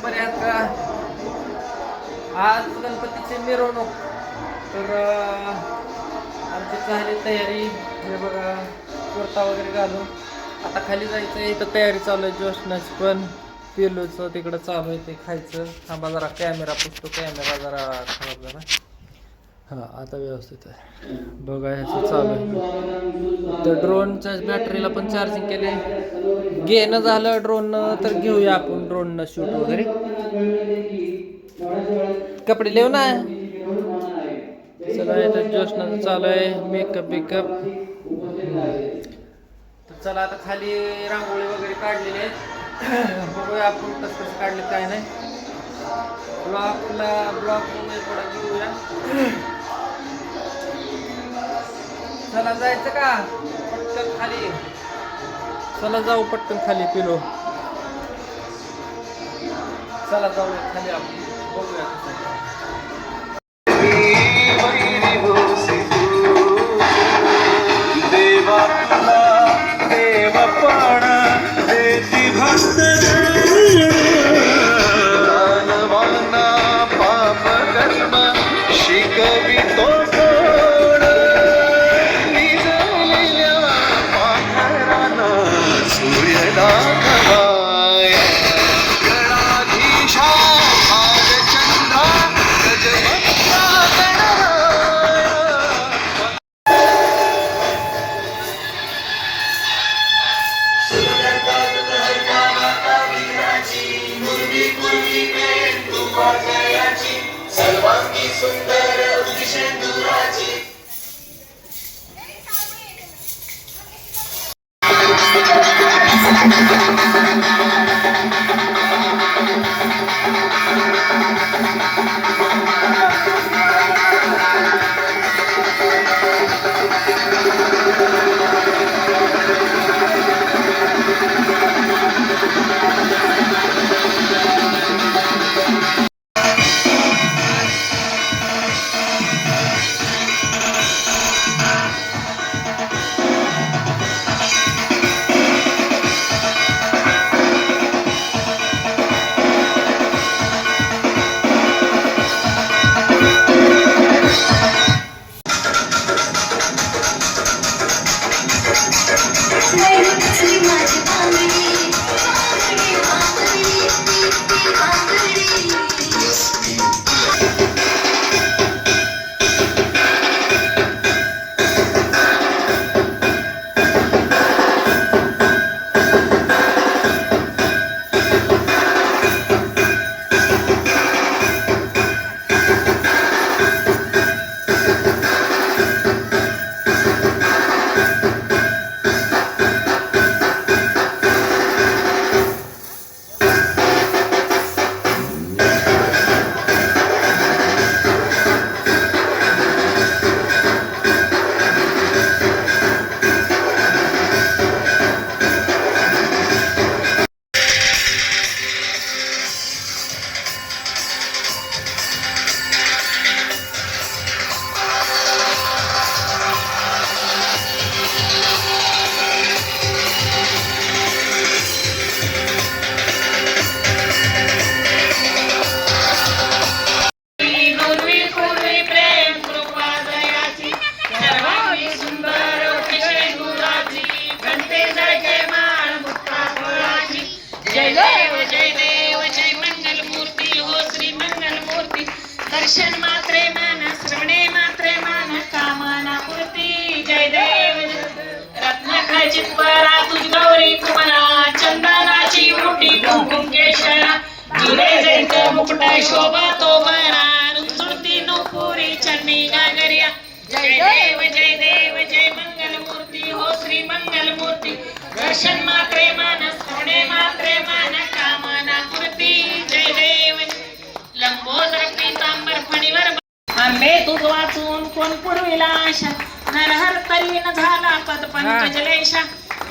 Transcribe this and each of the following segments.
बऱ्याच का आज गणपतीची मिरवणूक तर आमची झाली तयारी. हे बघा कुर्ता वगैरे घालून आता खाली जायचं आहे. इथं तयारी चालू आहे जोशनाची पण पिलोचं तिकडं चालू आहे ते खायचं. थांबा जरा कॅमेरा पुसतो, कॅमेरा जरा खराब झाला. हां आता व्यवस्थित आहे बघा. ह्याचं चालू आहे तर ड्रोनच्या बॅटरीला पण चार्जिंग केले. घेणं झालं ड्रोननं तर घेऊया आपण ड्रोननं शूट वगैरे. कपडे लिहू ना. चला इथं जोशनाचं चालू आहे मेकअप बिकअप. तर चला आता खाली रांगोळी वगैरे काढलेली आहे. बघूया आपण कसं कसं काढले काय नाही. ब्लॉक वगैरे थोडा घेऊया. चला जायचं का पटकन खाली. चला जाऊ पटकन खाली पिलो. चला जाऊया खाली आपण बघूया कसं. सर्वांगी सुंदर उदिशेंदुराची दर्शन मात्रे मन श्रवणे मात्रे मन कामना पूर्ती. जय देव रत्नाखचित परा तुझ गौरी कुमरा चंदनाची मोठी कुंकुमकेशरा तुझे जयंत मुकुट शोभा तो बरा रुचुरती नुपुरी चंडी गागरिया. जय देव जय मंगल मूर्ती हो श्री मंगल मूर्ती. दर्शन मात्रे मन श्रवणे मात्रे मन कामना पूर्ती. जय देव लंबोदर पीतांबर फणीवर आंबे दूध वाचून कोण पुरविला आशा नरहर तरी न झाला पद पंकजलेशा.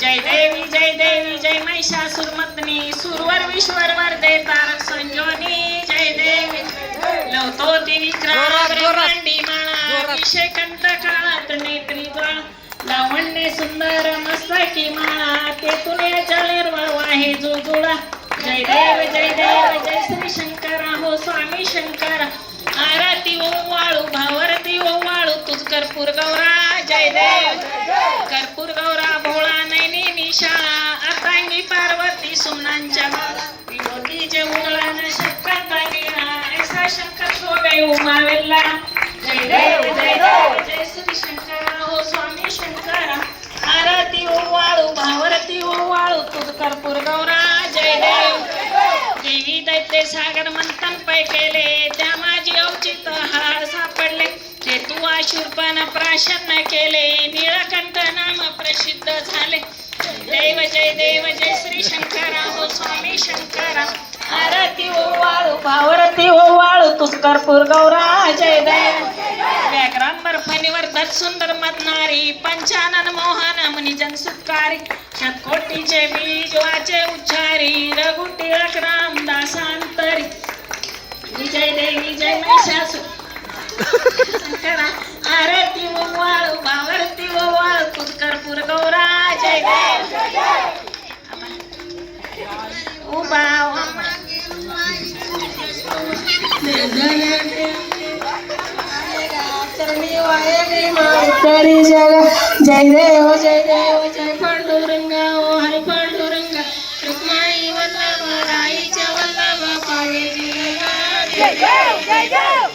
जय देवी जय महिषासुरमर्दिनी सुरवर विश्वर वरदे तारक संजोनी. जय देवी लवतो ती विक्रांती माळा विषय कंठ काळात नेत्री द्वाळ लावण्य सुंदर मस्तकी माळा ते तुने जलेर वाहे जो जुळा जय देव जय श्री शंकर हो स्वामी शंकर आरती ओवाळू भावरती ओवाळू तुझ कर्पूर गौरा जय देव कर्पूर गौरा भोळा नैनी निशाळा अर्धांगी पार्वती सुमनांच्या विनोदी जे उंगळा न शक्कता वीणा ऐसा शंकर शोभे उमावेला जय देव जय श्री शंकर हो स्वामी शंकर आरती ओवाळू भावरती ओवाळू तुझ कर्पूर गौरा जय देव देवी दैत्य सागर मंथन पै केले त्या माझी औचित हार सापडले ते तू आशुरपण प्राशन केले निळकंठ नाम प्रसिद्ध झाले जय देव जय श्री शंकर हो स्वामी शंकर आरती ओवाळू भावरती ओवाळू तुझ कर्पूर गौरा जय देव व्याघ्रांबर फणीवर धत सुंदर मदनारी पंचानन मोहन मुनिजन सुखारी शतकोटीचे बीज वाचे उच्चारी रघु टिळक रामदासांतरी विजय देवी जय महिषासुर शंकरा आरती ओवाळू भावरती ओवाळू तुझ कर्पूर गौरा जय देव उभा तरी जग जय देव जय पांडुरंग ओ हरी पांडुरंग रुक्माई वल्लभ राईच्या वल्लभ काळजी जय देव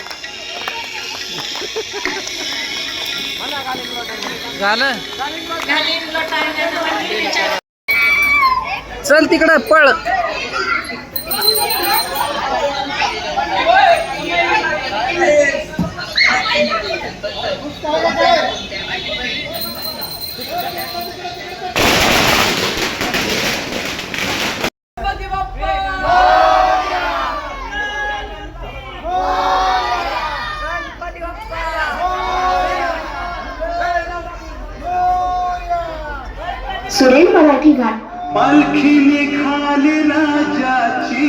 झालं घालीन लोटांगण वंदनीच्या चल तिकडे पळ सुरेल मराठी गाण पालखी निघाली राजाची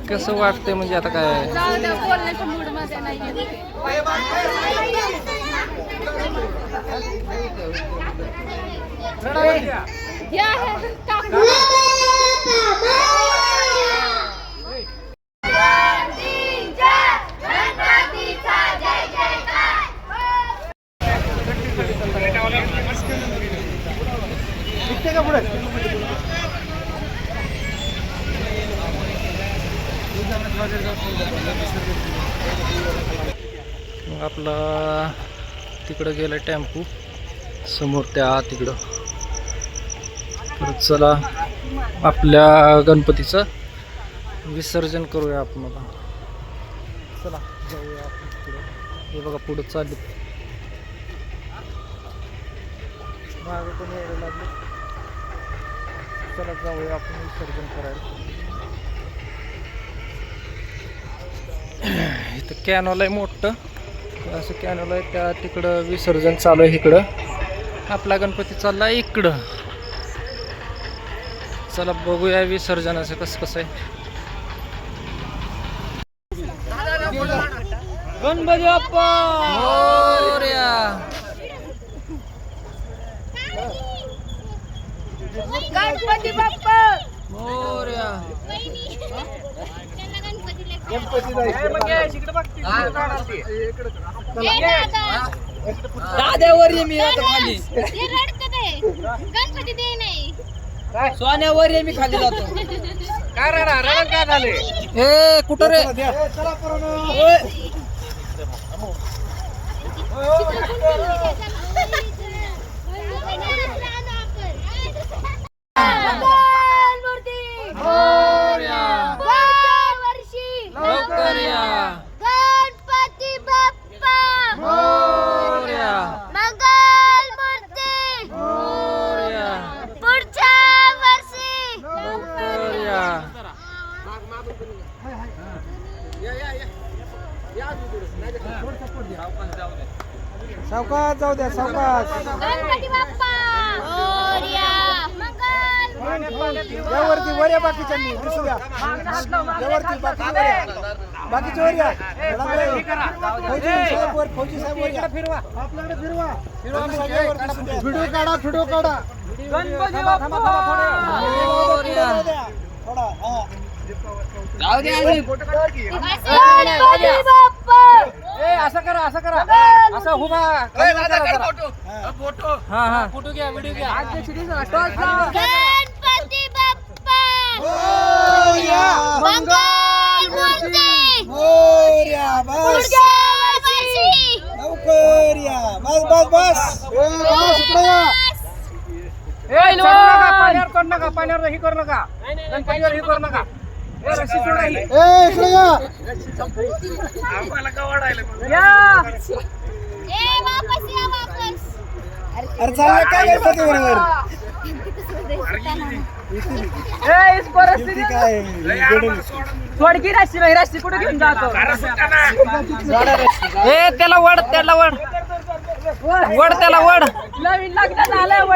कसं वाटतंय म्हणजे आता काय मग आपला तिकडं गेलं टेम्पो समोर त्या तिकडं. तर चला आपल्या गणपतीचं विसर्जन करूया आपण आता. चला जाऊया आपण तिकडं. हे बघा पुढं चालले मागे पण यायला लागले. चला जाऊया आपण विसर्जन करायला. इथं कॅनॉल आहे मोठं असं कॅनॉल आहे त्या तिकडं विसर्जन चालू आहे. इकडं आपला गणपती चालला इकडं. चला बघूया विसर्जनाचं कसं कसं आहे. गणपती बाप्पा मोरया. गणपती बाप्पा मोरया. दाद्यावर ये मी आता खाली. गणपती दे नाही सोन्यावर ये मी खाली जातो. काय झाले हे कुठं रे. लवकर या गणपती बाप्पा मोरया. मंगल मूर्ती मोरया. पुढच्या वर्षी लवकर या. सावकाश जाऊ द्या सावकाश. गणपती बाप्पा मोरया. मंगल यावरती वऱ्या बाकीच्यांनी दिसू द्या. यावरती बाकी बाकीचे वर या. फौजी साहेब वर या. फिरवा आपल्याकडे फिरवा. व्हिडिओ काढा, व्हिडिओ काढा. गणपती थांबा, बाप्पा मोरया. थोडा, हा. जाऊ दे अजून. गणपती बाप्पा असं करा असं करा असं उभा खाली करा जरा. हा हा फोटो घ्या व्हिडिओ घ्या. गणपती बाप्पा मोरया. मंगलमूर्ती मोरया. बस. पुढच्या वर्षी लवकर या. बस बस बस. बस इकडे या. पाण्यावर करू नका पाण्यावर हे करू नका गणपतीवर हे करू नका. रस्सी सोडा ही. इकडे या. या. वापस या वापस अरे चाललं काय गणपती बरोबर इस परिस्थिती काय थोडकी राशी नाही राशी कुठे घेऊन जातो. त्याला वड त्याला वड वड त्याला वड नवीन लग्न झालं वड.